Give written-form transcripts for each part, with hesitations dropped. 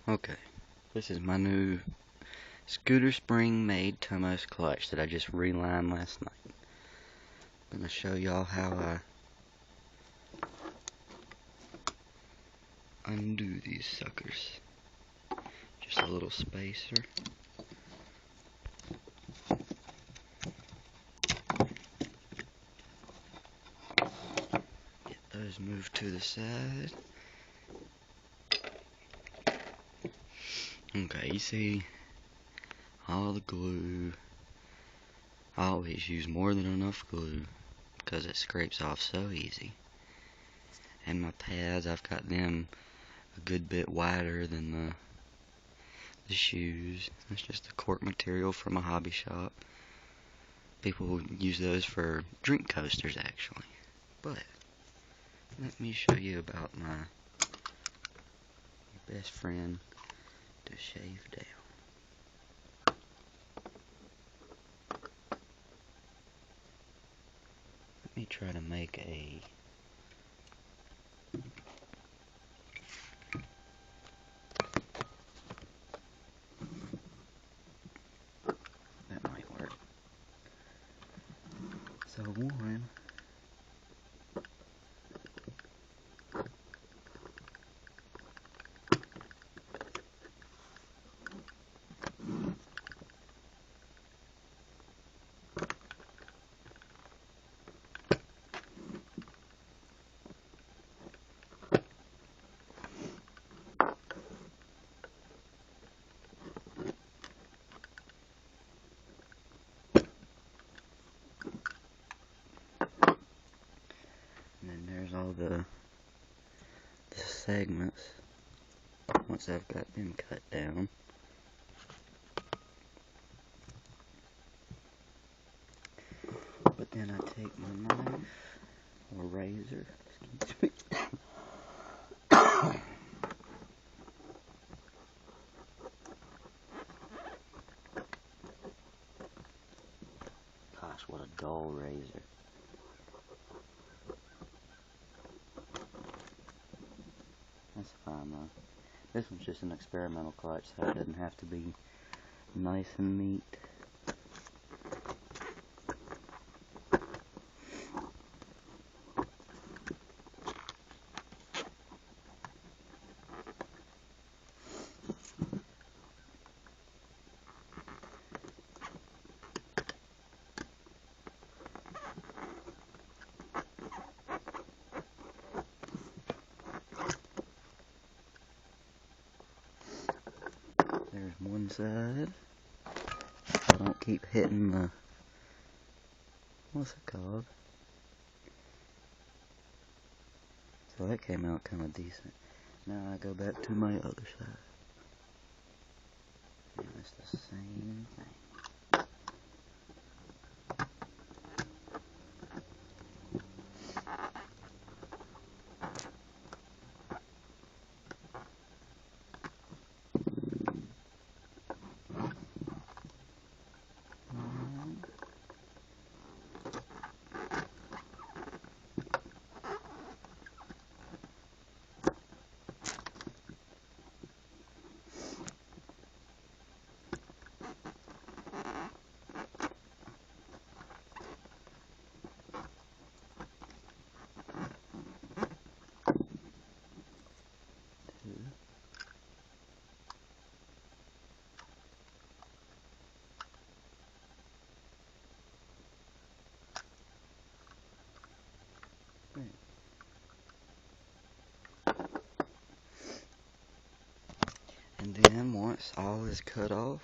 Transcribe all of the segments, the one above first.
Okay, this is my new scooter spring made Tomos clutch that I just relined last night. I'm going to show y'all how I undo these suckers. Just a little spacer. Get those moved to the side. Okay, you see all the glue. I always use more than enough glue because it scrapes off so easy. And my pads, I've got them a good bit wider than the shoes. It's just a cork material from a hobby shop. People use those for drink coasters actually. But let me show you about my best friend to shave down. Let me try to make a that might work. So one, and then there's all the segments once I've got them cut down. But then I take my knife or razor, excuse me. Gosh, what a dull razor. That's fine though. This one's just an experimental clutch, so it doesn't have to be nice and neat. There's one side. I don't keep hitting the, what's it called? So that came out kind of decent. Now I go back to my other side. And it's the same thing. And then once all is cut off,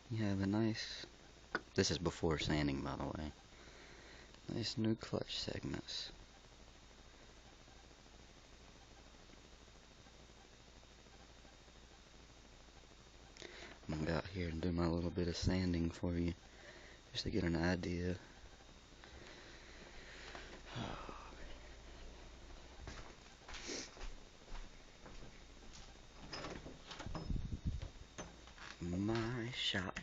you have a nice, this is before sanding by the way, nice new clutch segments. I'm gonna go out here and do my little bit of sanding for you, just to get an idea. My shop,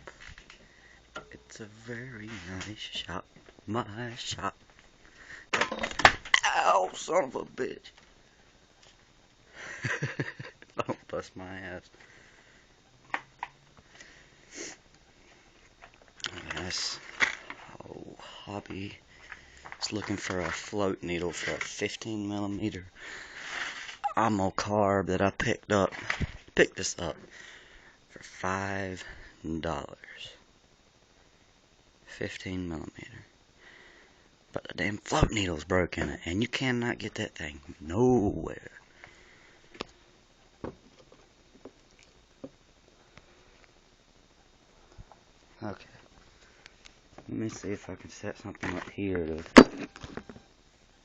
it's a very nice shop, my shop. Ow, son of a bitch. Don't bust bust my ass. Yes. Oh, hobby is looking for a float needle for a 15mm ammo carb that I picked this up for $5. 15mm. But the damn float needle's broke in it, and you cannot get that thing nowhere. Okay. Let me see if I can set something up here to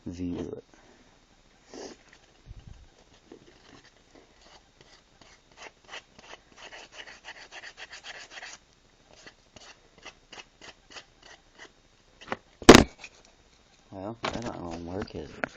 view it. Well, that don't gonna work, is it?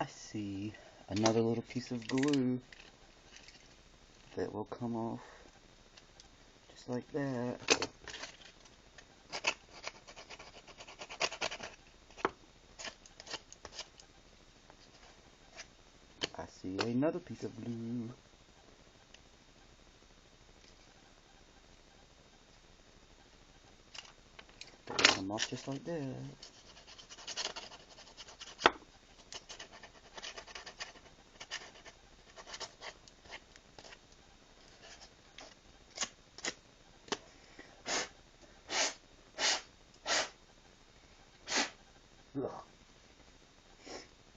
I see another little piece of glue that will come off just like that. I see another piece of glue. That will come off just like that.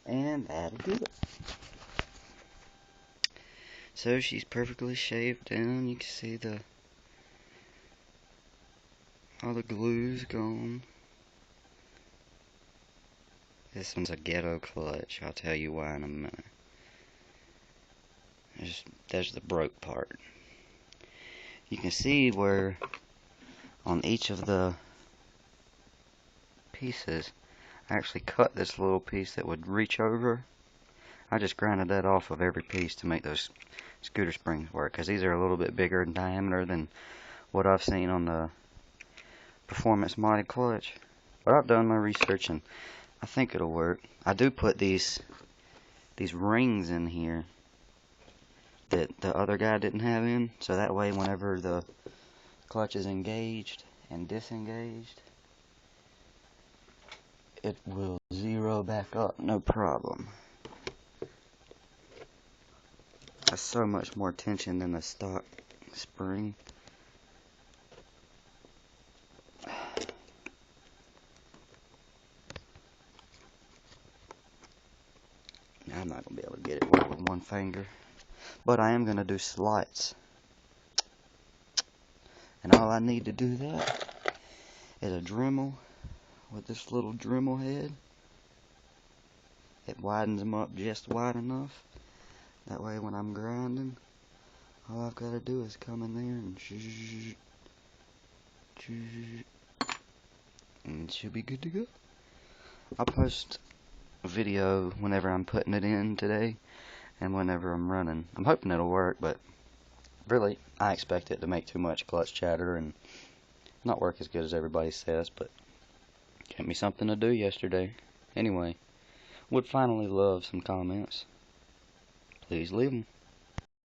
And that'll do it. So she's perfectly shaved down. You can see all the glue's gone. This one's a ghetto clutch. I'll tell you why in a minute. There's the broke part. You can see where on each of the pieces I actually cut this little piece that would reach over. I just grinded that off of every piece to make those scooter springs work, because these are a little bit bigger in diameter than what I've seen on the Performance modded clutch. But I've done my research and I think it'll work. I do put these rings in here that the other guy didn't have in, so that way whenever the clutch is engaged and disengaged, it will zero back up, no problem. That's so much more tension than the stock spring. Now I'm not going to be able to get it work with one finger, but I am going to do slides. And all I need to do that is a Dremel with this little Dremel head. It widens them up just wide enough. That way when I'm grinding, all I've got to do is come in there and it should be good to go. I'll post a video whenever I'm putting it in today and whenever I'm running. I'm hoping it'll work, but really, I expect it to make too much clutch chatter and not work as good as everybody says, but gave me something to do yesterday. Anyway, would finally love some comments. Please leave them.